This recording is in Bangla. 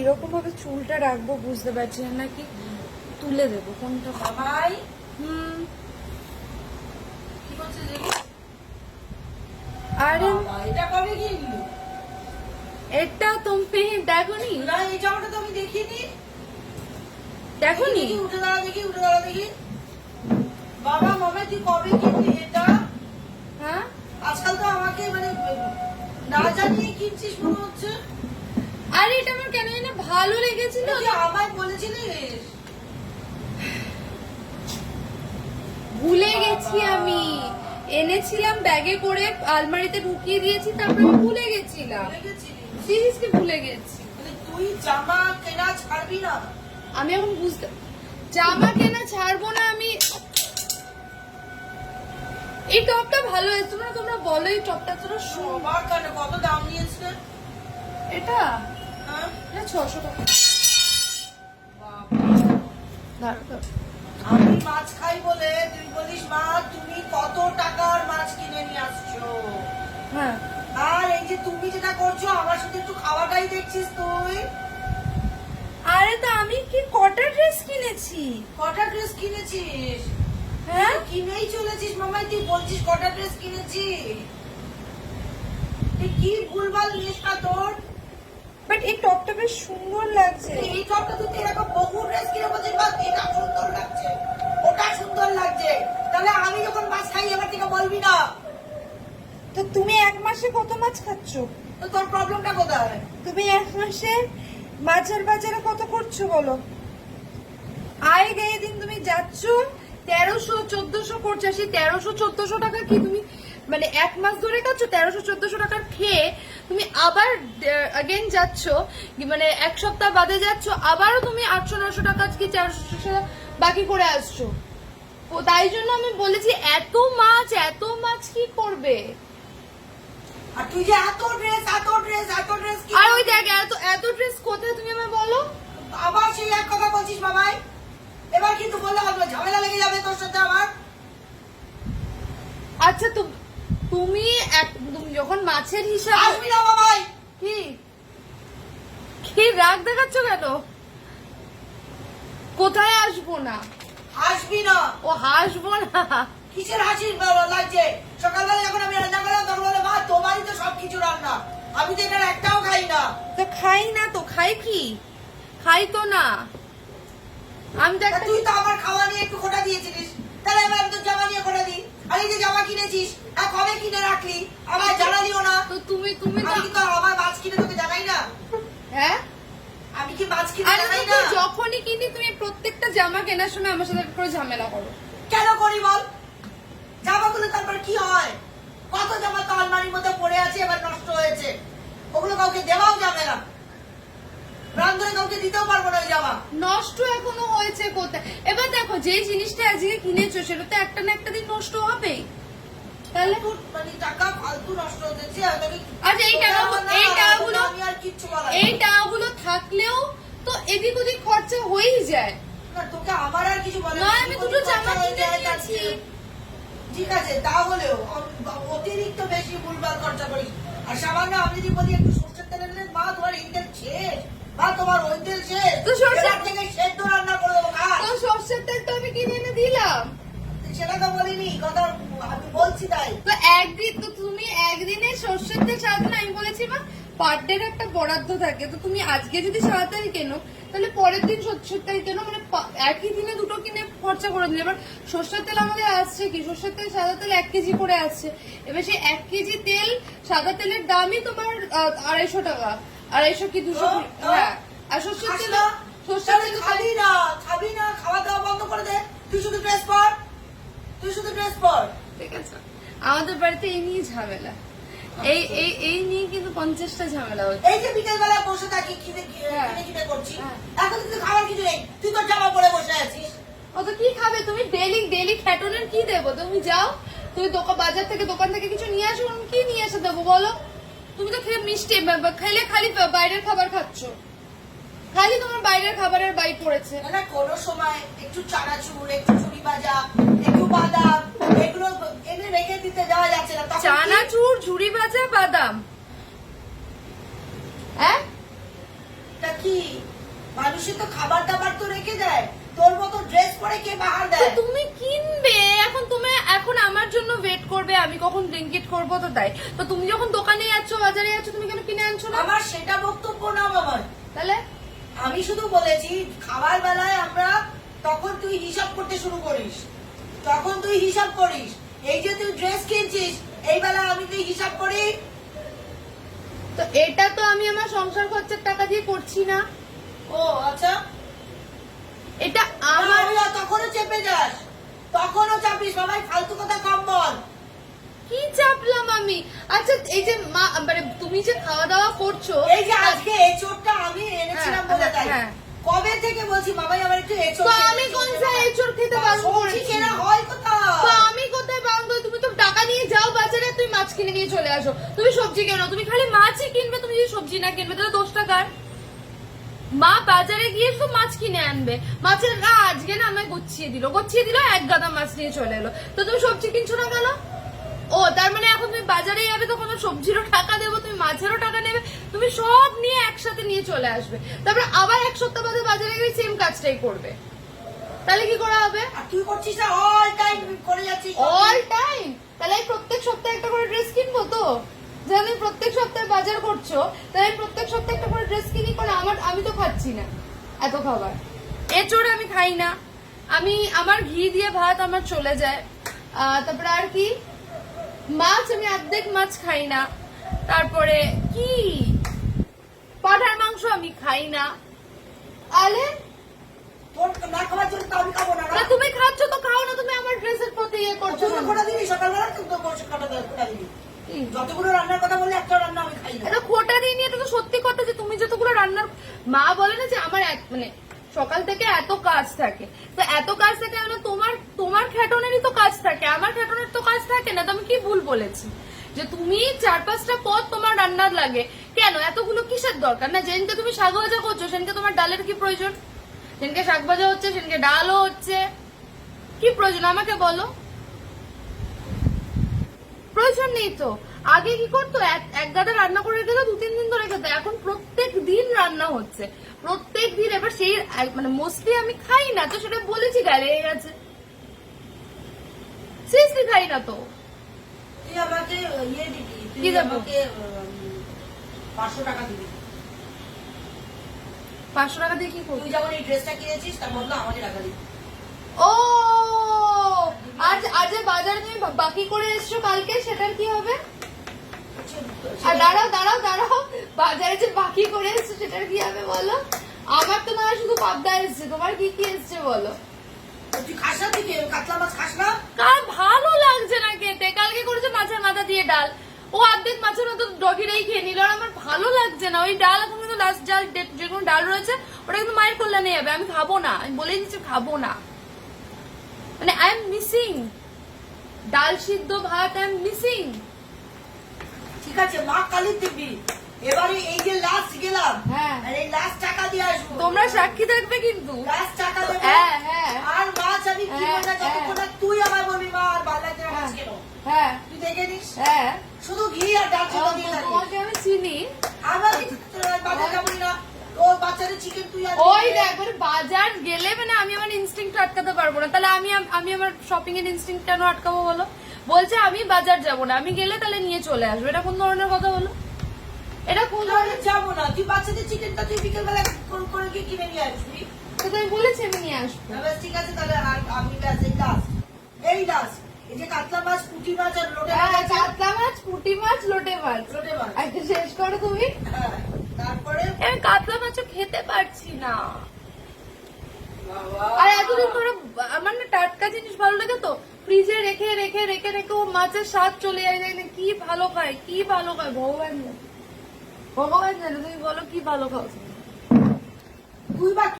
কিরকম ভাবে চুলটা রাখবো বুঝতে পারছি না, নাকি তুলে দেবো কোনটা? ভাই কি করছিস? আরে এটা কবে কিনলি? এটা তুমি দেখোনি? না, এই জামাটা তো আমি দেখিনি। দেখোনি? উঠে দাঁড়া দেখি, উঠে দাঁড়া দেখি। বাবা মামা তুই কবে কিনলি এটা? হ্যাঁ, আজকাল তো আমাকে মানে না জানিয়ে কিনছিস মনে হচ্ছে। আরে এটা আমার কেন জানি ভালো লেগেছিল। তুই আমায় বলেছিলিস? ভুলে গেছি আমি, এনেছিলাম ব্যাগে করে আলমারিতে ঢুকিয়ে দিয়েছি, তারপরে ভুলে গেছিলাম। সিরিয়াসলি ভুলে গেছি। তুই জামা কেনা ছাড়বি না? আমি এখন বুঝতে, জামা কেনা ছাড়বো না আমি। এই টপটা ভালো হয়েছে, তোমরা বলো এই টপটা তোরা সবার কেন, কত দাম নিয়েছে এটা? হ্যাঁ, 600 টাকা। আমি মাছ খাই বলে তুই বলিস মা তুমি কত টাকার মাছ কিনে নিয়ে আসছো? হ্যাঁ, আর এই যে তুমি যেটা করছো আমার সাথে একটু খাওয়াটাই দেখছিস তুই। আরে তা আমি কি কটা ড্রেস কিনেছি? কটা ড্রেস কিনেছিস? হ্যাঁ, কিনেই চলেছিস মামাই, তুই বলছিস কটা ড্রেস কিনেছি। কি ভুলভাল নেশা তোর। বাট এই টপটা বেশ সুন্দর লাগছে। এই টপটা তুই এরকম বহু ড্রেস কিনে বলছিস বাস এটা সুন্দর লাগছে, ওটা সুন্দর লাগছে। তাহলে আমি যখন মাছ খাই এবার থেকে বলবি না। তো তুমি এক মাসে কত মাছ খাচ্ছ? তো তোর প্রবলেমটা কোথায়? তুমি এক মাসে মাছের বাজারে কত করছো বলো? আয় গিয়ে দিন তুমি যাচ্ছ 1300-1400 করছো, সেই 1300-1400 টাকা কি তুমি মানে এক মাস ধরে খাচ্ছ? 1300-1400 টাকার খেয়ে তুমি আবার अगेन যাচ্ছ, মানে এক সপ্তাহ বাদে যাচ্ছ, আবারও তুমি 800-900 টাকা কি 400 বাকি করে আসছো। ও তাই জন্য আমি বলেছি এত মাছ কি করবে? আর তুই যে এত ড্রেস আর ওই দেখ এত ড্রেস কোথায় তুমি আমায় বলো? আবার সেই এক কথা বলছিস বাবাই। এবার কিন্তু বললে হবে, ঝামেলা লেগে যাবে তোর সাথে আমার। আচ্ছা তুমি যখন মাছের হিসাব আসবি না বাবাই। কি কি রাগ দেখাচ্ছ কেন? কোথায় আসবো না? আসবি না। ও হাসবো না? কিসের হাসির লাগছে? সকালবেলা যখন আমি রান্না করলাম তখন বলে মা তোমারই তো সবকিছু রান্না, আমি তো এটার একটাও খাই না। তো খাই না তো খাই কি? খাই তো না আমি তো তুই তো আমার খাওয়া নিয়ে একটু খোটা দিয়েছিলিস, তাহলে এবার আমি তো জামা নিয়ে খোটা দিই। আর এই যে জামা কিনেছিস আর কবে কিনে রাখলি আমার জানালিও না। তো তুমি আমি তো আমার মাছ কিনে তোকে জানাই না। হ্যাঁ, আমি কি মাছ কিনে আরে জানাই তো না? যখনই কিনি তুমি প্রত্যেকটা জামা কেনার সময় আমার সাথে একটা করে ঝামেলা করো। কেন করি বল? জামাগুলো তারপর কি হয়? কত জামা তো আলমারির মধ্যে পড়ে আছে, এবার নষ্ট হয়েছে, ওগুলো কাউকে দেওয়াও যাবে না, রান ধরে কাউকে দিতেও পারবো না ওই জামা। নষ্ট এখনো হয়েছে কোথায়? এবার দেখো যে জিনিসটা আজকে কিনেছো সেটা তো একটা না একটা দিন নষ্ট হবেই, তাহলে মানে টাকা ফালতু নষ্ট হচ্ছে। আচ্ছা এই টাকাগুলো থাকলেও তো এদিক ওদিক খরচা হয়েই যায় না। তোকে আমার আর কিছু বলে না, আমি দুটো জামা কিনে নিয়েছি। ঠিক আছে, তাহলেও অতিরিক্ত বেশি ভুলভাল খরচা করিস। আর সামান্য আমি যদি বলি একটু সরষের তেল এনে মা তোমার এই তেল শেষ, মা তোমার ওই তেল শেষ, তো সরষের থেকে সেদ্ধ রান্না করে দেবো খা। তো সরষের তেল তো আমি কিনে এনে দিলাম, সেটা তো বলিনি, কথা আমি বলছি তাই। তো একদিন তো তুমি একদিনে সরষের তেল সারাতে না, আমি বলেছি মা পার ডে একটা বরাদ্দ থাকে, তো তুমি আজকে যদি সারা তেল কেনো তাহলে পরের দিন সরষের তেল কেনো, মানে একই দিনে দুটো কিনে খরচা করে দিলে। এবার সরষের তেল আমাদের আসছে কি, সরষের তেল সাদা তেল 1 কেজি করে আসছে, এবার সেই 1 কেজি তেল সাদা তেলের দামই তোমার 250 টাকা, 250 কি 200। হ্যাঁ, আর সরষের তেল খাবি না, খাওয়া দাওয়া বন্ধ করে দে, তুই শুধু ড্রেস পর। ঠিক আছে, আমাদের বাড়িতে এই নিয়ে ঝামেলা, এই নিয়ে কিন্তু 50টা ঝামেলা হচ্ছে। এই যে বিকেল বেলা বসে থাকি খিদে করছি, হ্যাঁ। এখন কিন্তু খাবার কিছু নেই, তুই তো জামা পরে বসে আছিস। অত কি খাবে তুমি? ডেলি খ্যাটনের কি দেবো? তুমি যাও, তুমি বাজার থেকে দোকান থেকে কিছু নিয়ে আসো, আমি কি নিয়ে এসে দেবো বলো? তুমি তো খেয়ে মিষ্টি খেলে খালি বাইরের খাবার খাচ্ছ, খালি তোমার বাইরের খাবারের বাই পড়েছে। না কোনো সময় একটু চানাচুর, একটু ঝুড়ি ভাজা, একটু বাদাম, এগুলো এনে রেখে দিতে যাওয়া যাচ্ছে না। চানাচুর, ঝুড়ি ভাজা, বাদাম, হ্যাঁ তা কি মানুষের তো খাবার দাবার তো রেখে দেয়, তোর মতো ড্রেস পরে কে বাহার তো দেয়? তুমি কিনবে এখন আমার জন্য ওয়েট করবে, আমি কখন ব্লিঙ্কিট করবো তো তাই। তো তুমি যখন দোকানে যাচ্ছ বাজারে যাচ্ছ তুমি কেন কিনে আনছো না? আমার সেটা বক্তব্য না বাবা, তাহলে আমি শুধু বলেছি খাবার বেলায় আমরা তখন তুই হিসাব করতে শুরু করিস, তখন তুই হিসাব করিস। এই যে তুই ড্রেস কিনছিস এই বেলা আমি তুই হিসাব করি। তো এটা তো আমি আমার সংসার খরচের টাকা দিয়ে করছি না, ও আচ্ছা, এটা আমার। আমার তখনও চেপে যাস, তখনও চাপিস। বাবাই ফালতু কথা কম বল। কি চাপলাম আমি? আচ্ছা এই যে মা মানে তুমি যে খাওয়া দাওয়া করছো, এই যে আজকে এঁচোড়টা আমি এনেছিলাম বলে তাই, হ্যাঁ। কবে থেকে বলছি বাবাই আমার একটু এঁচোড় তো খেতে আমি ইচ্ছে কোন করে। সা এঁচড় খেতে বারণ সবজি করেছি? কেনা হয় কোথায়? তো আমি কোথায় বারণ করি? তুমি তো টাকা নিয়ে যাও বাজারে, তুমি মাছ কিনে নিয়ে চলে আসো। তুমি সবজি কেনো? তুমি খালি মাছই কিনবে, তুমি যদি সবজি না কিনবে তাহলে দোষটা কার? মা বাজারে গিয়ে তো মাছ কিনে আনবে, মাছের আজকে না আমায় গুছিয়ে দিল এক গাদা মাছ নিয়ে চলে এলো। তো তুমি সবজি কিনছো না কেন? ও তার মানে এখন তুমি বাজারে যাবে তো কোনো সবজিরও টাকা দেবো, তুমি মাছেরও টাকা নেবে, তুমি সব নিয়ে একসাথে নিয়ে চলে আসবে, তারপরে আবার এক সপ্তাহ বাদে বাজারে গিয়ে সেম কাজটাই করবে, তাহলে কি করা হবে? আর তুই করছিস না অল টাইম করে যাচ্ছিস অল টাইম? তাহলে আমি প্রত্যেক সপ্তাহে একটা করে ড্রেস কিনবো তো? যে আমি প্রত্যেক সপ্তাহে বাজার করছো তাহলে আমি প্রত্যেক সপ্তাহে একটা করে ড্রেস কিনি, কারণ আমি তো খাচ্ছি না এত খাবার। এঁচড় আমি খাই না, আমার ঘি দিয়ে ভাত আমার চলে যায়। তারপরে আর কি, মাছ আমি অর্ধেক মাছ খাই না। তারপরে কি, পাঠার মাংস আমি খাই না। আলে তোর না খাবার জন্য তো আমি খাবো না। তা তুমি খাচ্ছ তো খাও না, তুমি আমার ড্রেসের প্রতি ইয়ে করছো তুই কেন? খোটা দিবি সকালবেলা, তুই তো বসে খোটা দিবি। কি? যতগুলো রান্নার কথা বললে একটা রান্না আমি খাই না। এটা খোটা দিইনি, এটা তো সত্যি কথা যে তুমি যতগুলো রান্নার, মা বলে না যে আমার মানে সকাল থেকে এত কাজ থাকে, তো এত কাজ থাকে মানে তোমার খ্যাটনেরই তো কাজ থাকে, আমার খ্যাটনের তো কাজ থাকে না। তো আমি কি ভুল বলেছি যে তুমি 4-5টা পদ তোমার রান্নার লাগে? কেন এতগুলো কিসের দরকার? না যেদিনকে তুমি শাক ভাজা করছো সেদিনকে তোমার ডালের কি প্রয়োজন? সেদিনকে শাক ভাজা হচ্ছে, সেদিনকে ডালও হচ্ছে, কি প্রয়োজন আমাকে বলো? প্রয়োজন নেই তো। আগে কি করতো, এক গাদা রান্না করে রেখে তো 2-3 দিন ধরে খেতে, এখন প্রত্যেক দিন রান্না হচ্ছে, প্রত্যেক দিন। এবার সেই মানে মোস্টলি আমি খাই না তো, সেটা বলেছি গায়ে লেগে গেছে, সিরিয়াসলি খাই না তো। তুই আমাকে ইয়ে দিবি, কি তুই দেবো? আমাকে 500 টাকা দিবি। 500 টাকা দিয়ে কি করবি? তুই যেমন এই ড্রেসটা কিনেছিস তার বদলে আমাকে টাকা দিবি। ও আজ বাজারে তুমি বাকি করে এসছো কালকে, সেটার কি হবে? আর দাঁড়াও, বাজারে যে বাকি করে এসছো সেটার কি হবে বলো? আমার তো না শুধু পাবদা এসছে, তোমার কি কি এসছে বলো? তুই খাস না, তুই কাতলা মাছ খাস না? কার ভালো লাগছে না খেতে? কালকে করেছে মাছের মাথা দিয়ে ডাল, ও অর্ধেক মাছের মতো ডগিরাই খেয়ে নিল, আর আমার ভালো লাগছে না ওই ডাল। এখন কিন্তু লাস্ট ডাল যে কোনো ডাল রয়েছে ওটা কিন্তু মায়ের কল্যাণে যাবে, আমি খাবো না, আমি বলে দিচ্ছি খাবো না। মানে আই এম মিসিং ডাল সিদ্ধ ভাত, আই এম মিসিং। ঠিক আছে, মা কালী দিবি। এবারে এই যে লাস্ট গেলাম, হ্যাঁ। আর এই লাস্ট টাকা দিয়ে আসবো। তোমরা সাক্ষী থাকবে কিন্তু। লাস্ট টাকা দেবো। হ্যাঁ, হ্যাঁ। আর মাছ আমি কিনবো না হ্যাঁ, যতক্ষণ না তুই আমার বলবি মা আর ভালো লাগছে না মাছ কেন। হ্যাঁ তুই দেখে নিস, হ্যাঁ, শুধু ঘি আর ডাল সিদ্ধ দিয়ে থাকিস। তোমাকে আমি চিনি। আমার বাজার যাবি না, ও বাচ্চাদের চিকেন তুই আর ওই দেখ মানে বাজার গেলে মানে আমি আমার ইনস্টিংক্ট আটকাতে পারবো না, তাহলে আমি আমার শপিং এর ইনস্টিংক্ট কেন আটকাবো বলো? বলছে আমি বাজার যাবো না, আমি গেলে তাহলে নিয়ে চলে আসবো, এটা কোন ধরনের কথা বলো? এটা কোন ধরনের? যাবো না, তুই বাচ্চাদের চিকেনটা তুই বিকেল বেলা কোন করে গিয়ে কিনে নিয়ে আসবি। তো তুমি বলেছি আমি নিয়ে আসবো। এবার ঠিক আছে, তাহলে আর আমি ব্যাস এই লাস্ট এই যে কাতলা মাছ, পুঁটি মাছ আর লোটে মাছ আছে। কাতলা মাছ, পুঁটি মাছ, লোটে মাছ, লোটে মাছ। আচ্ছা শেষ করো তুমি। হ্যাঁ, তারপরে আমি কাতলা মাছও খেতে পারছি না। বাবা, আর এতদিন ধরে আমার না টাটকা জিনিস ভালো লাগে তো, ফ্রিজে রেখে রেখে রেখে রেখে ও মাছের স্বাদ চলে যায়, কি ভালো খায়, কি ভালো খায় ভগবান জানে, ভগবান জানে। তুমি বলো কি ভালো খাও? তুই বা